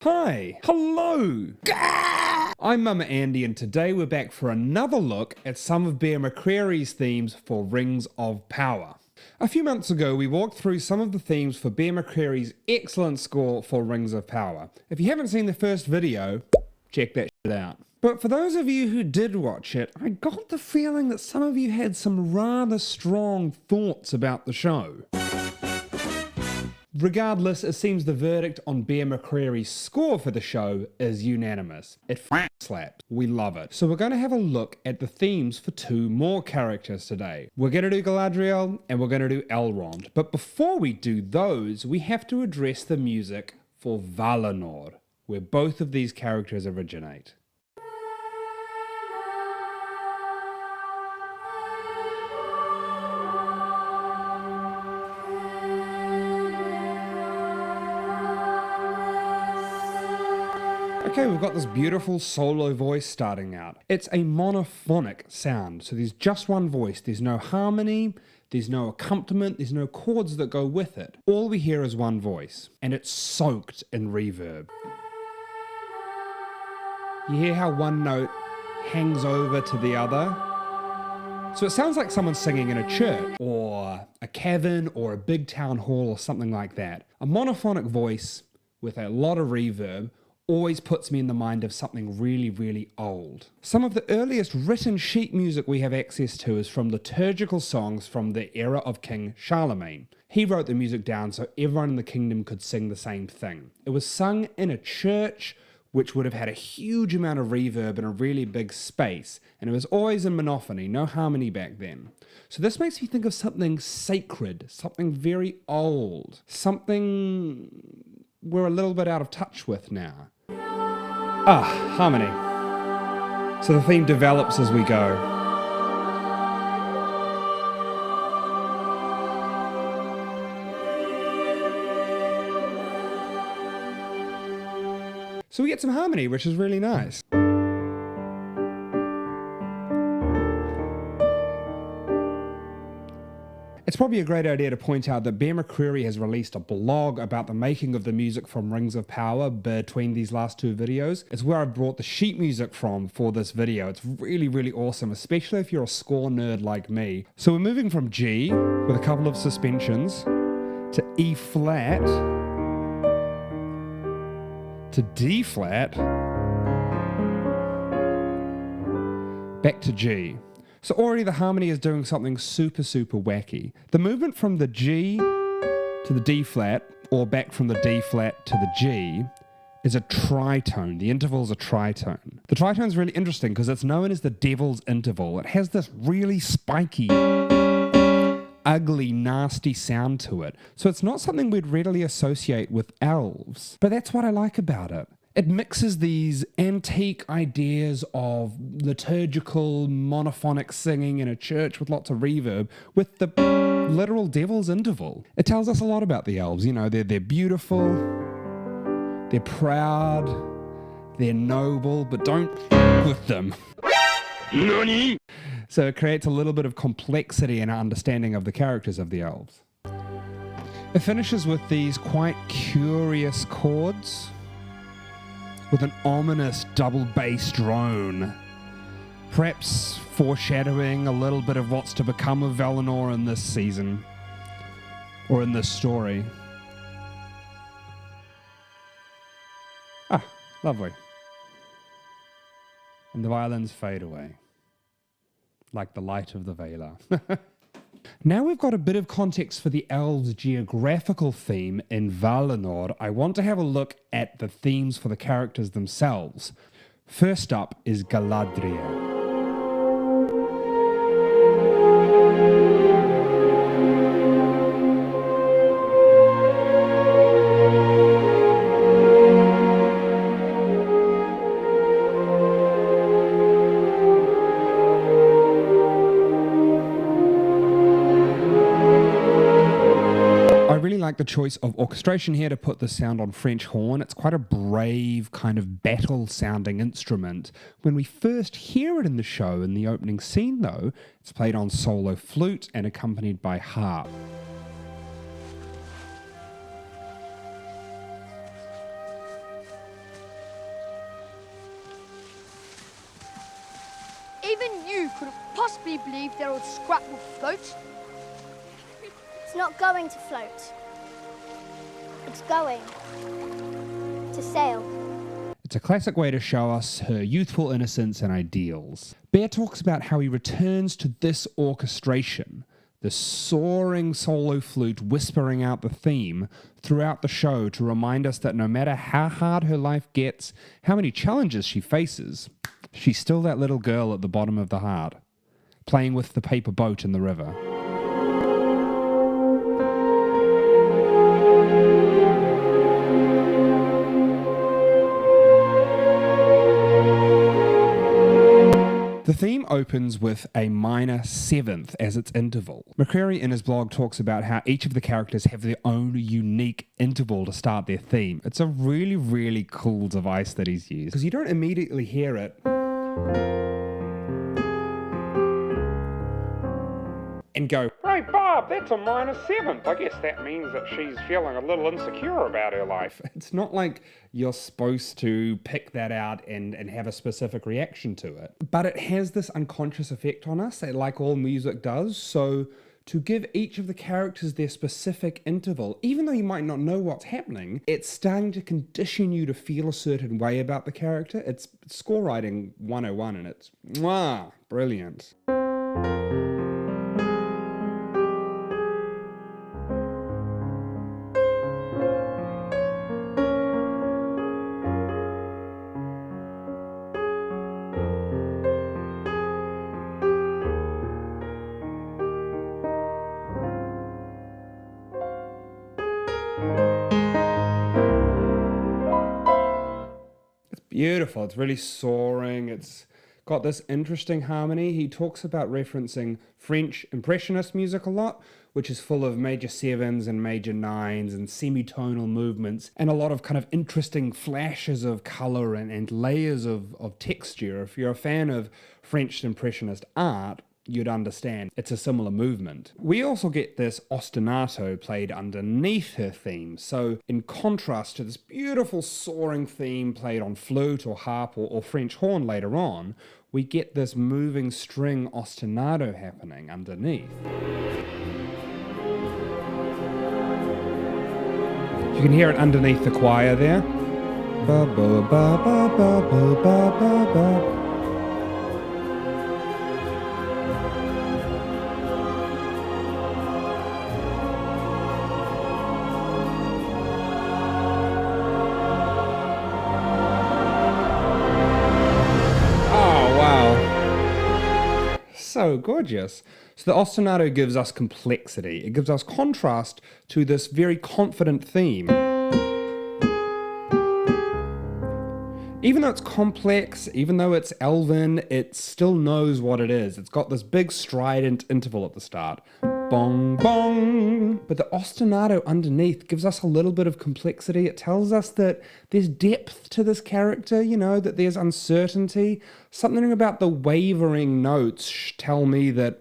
Hi, hello! Gah! I'm Mama Andy and today we're back for another look at some of Bear McCreary's themes for Rings of Power. A few months ago we walked through some of the themes for Bear McCreary's excellent score for Rings of Power. If you haven't seen the first video, check that shit out. But for those of you who did watch it, I got the feeling that some of you had some rather strong thoughts about the show. Regardless, it seems the verdict on Bear McCreary's score for the show is unanimous. It slaps. We love it. So we're going to have a look at the themes for two more characters today. We're going to do Galadriel and we're going to do Elrond. But before we do those, we have to address the music for Valinor, where both of these characters originate. Okay, we've got this beautiful solo voice starting out. It's a monophonic sound, so there's just one voice. There's no harmony, there's no accompaniment, there's no chords that go with it. All we hear is one voice, and it's soaked in reverb. You hear how one note hangs over to the other? So it sounds like someone singing in a church, or a cavern, or a big town hall, or something like that. A monophonic voice with a lot of reverb always puts me in the mind of something really, really old. Some of the earliest written sheet music we have access to is from liturgical songs from the era of King Charlemagne. He wrote the music down so everyone in the kingdom could sing the same thing. It was sung in a church, which would have had a huge amount of reverb in a really big space, and it was always in monophony, no harmony back then. So this makes me think of something sacred, something very old, something we're a little bit out of touch with now. Harmony. So the theme develops as we go. So we get some harmony, which is really nice. It's probably a great idea to point out that Bear McCreary has released a blog about the making of the music from Rings of Power between these last two videos. It's where I brought the sheet music from for this video. It's really, really awesome, especially if you're a score nerd like me. So we're moving from G with a couple of suspensions to E flat to D flat back to G. So already the harmony is doing something super, super wacky. The movement from the G to the D flat, or back from the D flat to the G, is a tritone. The interval is a tritone. The tritone is really interesting because it's known as the devil's interval. It has this really spiky, ugly, nasty sound to it. So it's not something we'd readily associate with elves. But that's what I like about it. It mixes these antique ideas of liturgical, monophonic singing in a church with lots of reverb with the literal devil's interval. It tells us a lot about the elves. You know, they're beautiful, they're proud, they're noble, but don't with them. Nani? So it creates a little bit of complexity and understanding of the characters of the elves. It finishes with these quite curious chords, with an ominous double bass drone, perhaps foreshadowing a little bit of what's to become of Valinor in this season, or in this story. Lovely. And the violins fade away, like the light of the Vela. Now we've got a bit of context for the elves' geographical theme in Valinor. I want to have a look at the themes for the characters themselves. First up is Galadriel. The choice of orchestration here to put the sound on French horn. It's quite a brave kind of battle sounding instrument. When we first hear it in the show in the opening scene though, it's played on solo flute and accompanied by harp. Even you couldn't possibly believe their old scrap will float. It's not going to float. It's going to sail. It's a classic way to show us her youthful innocence and ideals. Bear talks about how he returns to this orchestration, the soaring solo flute whispering out the theme throughout the show to remind us that no matter how hard her life gets, how many challenges she faces, she's still that little girl at the bottom of the heart, playing with the paper boat in the river. The theme opens with a minor seventh as its interval. McCreary in his blog talks about how each of the characters have their own unique interval to start their theme. It's a really, really cool device that he's used, because you don't immediately hear it and go, "Hey Bob, that's a minor seventh. I guess that means that she's feeling a little insecure about her life." It's not like you're supposed to pick that out and have a specific reaction to it. But it has this unconscious effect on us, like all music does. So to give each of the characters their specific interval, even though you might not know what's happening, it's starting to condition you to feel a certain way about the character. It's score writing 101 and it's brilliant. Beautiful. It's really soaring. It's got this interesting harmony. He talks about referencing French Impressionist music a lot, which is full of major sevens and major nines and semitonal movements and a lot of kind of interesting flashes of color and layers of texture. If you're a fan of French Impressionist art, you'd understand it's a similar movement. We also get this ostinato played underneath her theme. So in contrast to this beautiful soaring theme played on flute or harp or French horn later on, we get this moving string ostinato happening underneath. You can hear it underneath the choir there. Ba ba ba ba ba ba ba ba ba. So gorgeous. So the ostinato gives us complexity. It gives us contrast to this very confident theme. Even though it's complex, even though it's elven, it still knows what it is. It's got this big strident interval at the start. Bong, bong. But the ostinato underneath gives us a little bit of complexity. It tells us that there's depth to this character, you know, that there's uncertainty. Something about the wavering notes tell me that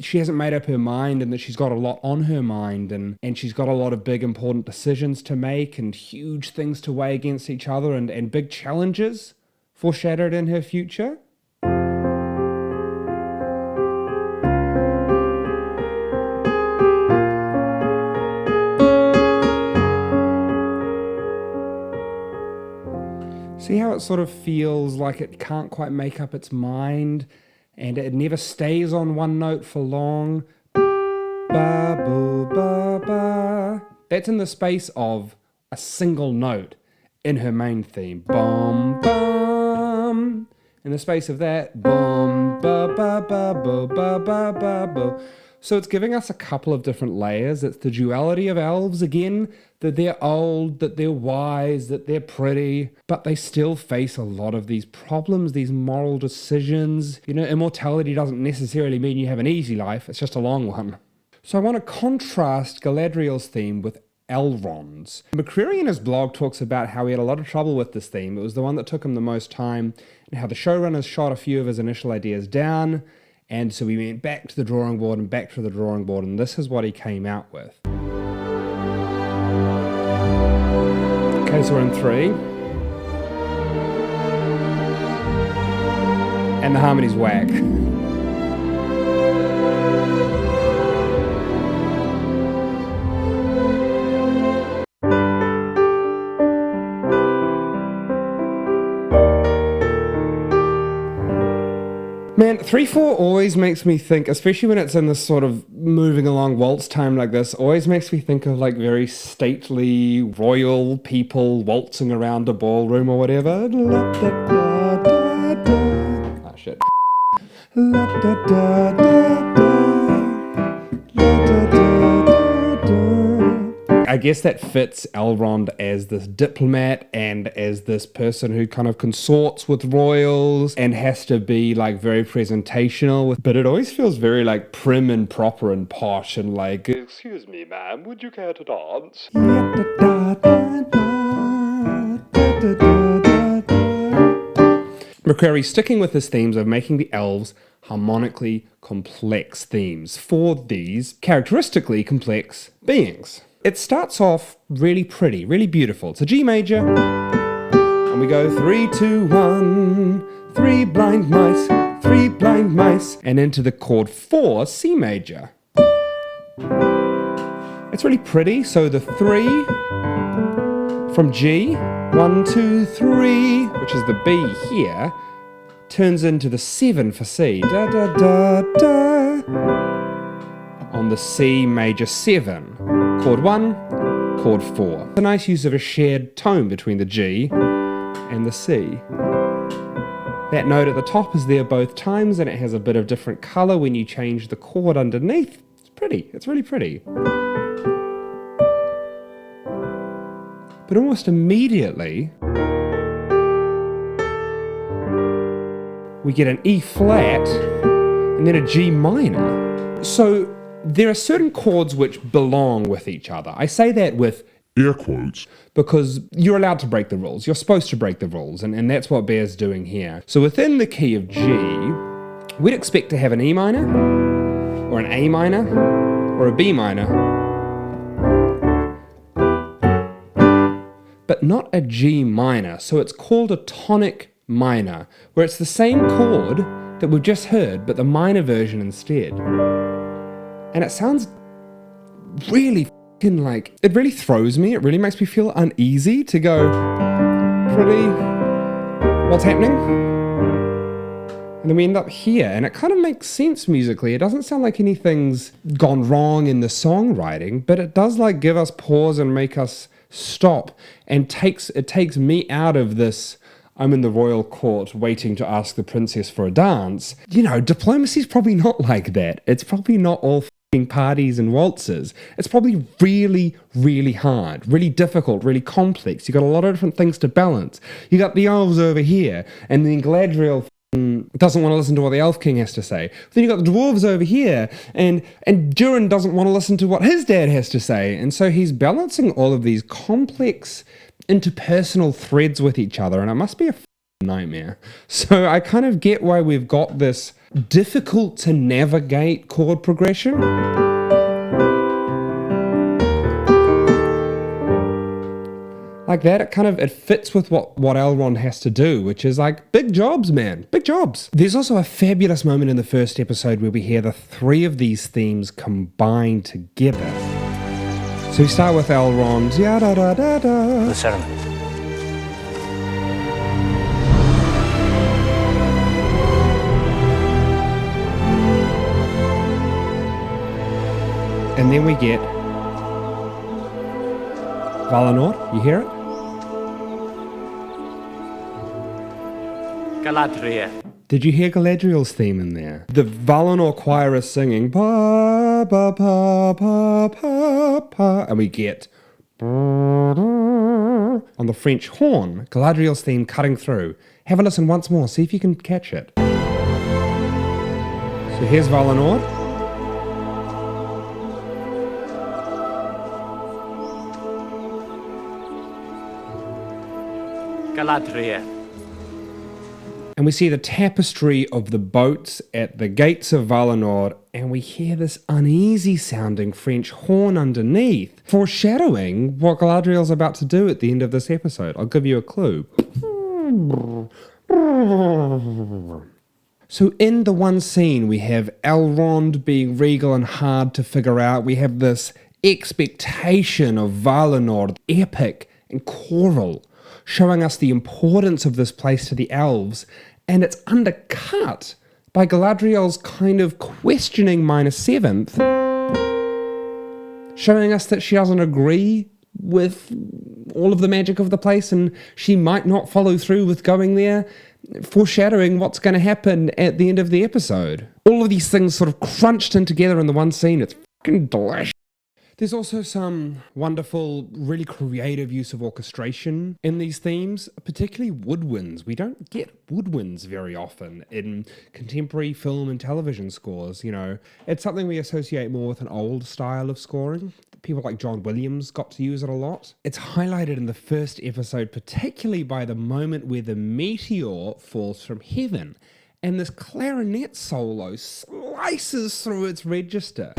she hasn't made up her mind and that she's got a lot on her mind and she's got a lot of big important decisions to make and huge things to weigh against each other and big challenges foreshadowed in her future. See how it sort of feels like it can't quite make up its mind and it never stays on one note for long. Ba, boo, ba, ba. That's in the space of a single note in her main theme. Bum, bum. In the space of that, bum, ba, ba, ba, bo, ba, ba, ba, bo. So it's giving us a couple of different layers. It's the duality of elves again, that they're old, that they're wise, that they're pretty, but they still face a lot of these problems, these moral decisions. You know, immortality doesn't necessarily mean you have an easy life, it's just a long one. So I want to contrast Galadriel's theme with Elrond's. McCreary in his blog talks about how he had a lot of trouble with this theme. It was the one that took him the most time, and how the showrunners shot a few of his initial ideas down. And so we went back to the drawing board and back to the drawing board, and this is what he came out with. Okay, so we're in 3. And the harmony's whack. Man, 3/4 always makes me think, especially when it's in this sort of moving along waltz time like this, always makes me think of like very stately royal people waltzing around a ballroom or whatever. Ah, shit. I guess that fits Elrond as this diplomat and as this person who kind of consorts with royals and has to be like very presentational, but it always feels very like prim and proper and posh and like, excuse me ma'am, would you care to dance? McCreary sticking with his themes of making the elves harmonically complex themes for these characteristically complex beings. It starts off really pretty, really beautiful. It's a G major, and we go 3, 2, 1, 3 blind mice, 3 blind mice, and into the chord 4, C major. It's really pretty, so the 3 from G, 1, 2, 3, which is the B here, turns into the 7 for C, da da da da, on the C major 7. Chord 1, chord 4. It's a nice use of a shared tone between the G and the C. That note at the top is there both times and it has a bit of different colour when you change the chord underneath. It's pretty, it's really pretty. But almost immediately, we get an E flat and then a G minor. So there are certain chords which belong with each other. I say that with air quotes, because you're allowed to break the rules. You're supposed to break the rules, and that's what Bear's doing here. So within the key of G, we'd expect to have an E minor, or an A minor, or a B minor, but not a G minor. So it's called a tonic minor, where it's the same chord that we've just heard, but the minor version instead. And it sounds really fucking like, it really throws me, it really makes me feel uneasy to go, pretty, what's happening? And then we end up here, and it kind of makes sense musically. It doesn't sound like anything's gone wrong in the songwriting, but it does like give us pause and make us stop, and it takes me out of this, I'm in the royal court waiting to ask the princess for a dance. You know, diplomacy's probably not like that. It's probably not all f***ing parties and waltzes. It's probably really, really hard, really difficult, really complex. You've got a lot of different things to balance. You got the elves over here, and then Galadriel doesn't want to listen to what the Elf King has to say. Then you got the dwarves over here, and Durin doesn't want to listen to what his dad has to say. And so he's balancing all of these complex interpersonal threads with each other, and it must be a nightmare. So I kind of get why we've got this difficult to navigate chord progression. Like that, it fits with what Elrond has to do, which is like big jobs, man, big jobs. There's also a fabulous moment in the first episode where we hear the 3 of these themes combined together. So we start with Elrond, ya-da-da-da-da. The ceremony. And then we get Valinor, you hear it? Galadriel. Did you hear Galadriel's theme in there? The Valinor choir is singing pa pa pa pa pa pa, and we get on the French horn, Galadriel's theme cutting through. Have a listen once more, see if you can catch it. So here's Valinor. Galadriel. And we see the tapestry of the boats at the gates of Valinor, and we hear this uneasy sounding French horn underneath, foreshadowing what Galadriel's about to do at the end of this episode. I'll give you a clue. So in the one scene, we have Elrond being regal and hard to figure out. We have this expectation of Valinor, epic and choral, showing us the importance of this place to the elves, and it's undercut by Galadriel's kind of questioning -7th, showing us that she doesn't agree with all of the magic of the place and she might not follow through with going there, foreshadowing what's going to happen at the end of the episode. All of these things sort of crunched in together in the one scene. It's fucking delicious. There's also some wonderful, really creative use of orchestration in these themes, particularly woodwinds. We don't get woodwinds very often in contemporary film and television scores, you know. It's something we associate more with an old style of scoring. People like John Williams got to use it a lot. It's highlighted in the first episode, particularly by the moment where the meteor falls from heaven, and this clarinet solo slices through its register.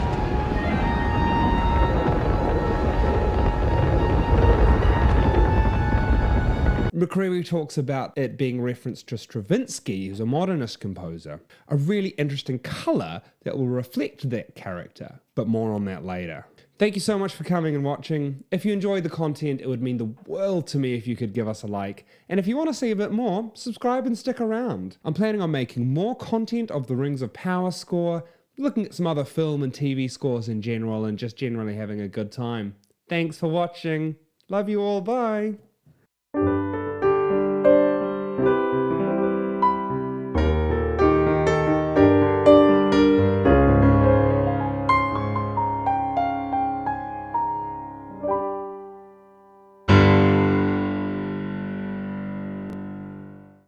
McCreary talks about it being referenced to Stravinsky, who's a modernist composer, a really interesting colour that will reflect that character, but more on that later. Thank you so much for coming and watching. If you enjoyed the content, it would mean the world to me if you could give us a like. And if you want to see a bit more, subscribe and stick around. I'm planning on making more content of the Rings of Power score, looking at some other film and TV scores in general, and just generally having a good time. Thanks for watching. Love you all. Bye.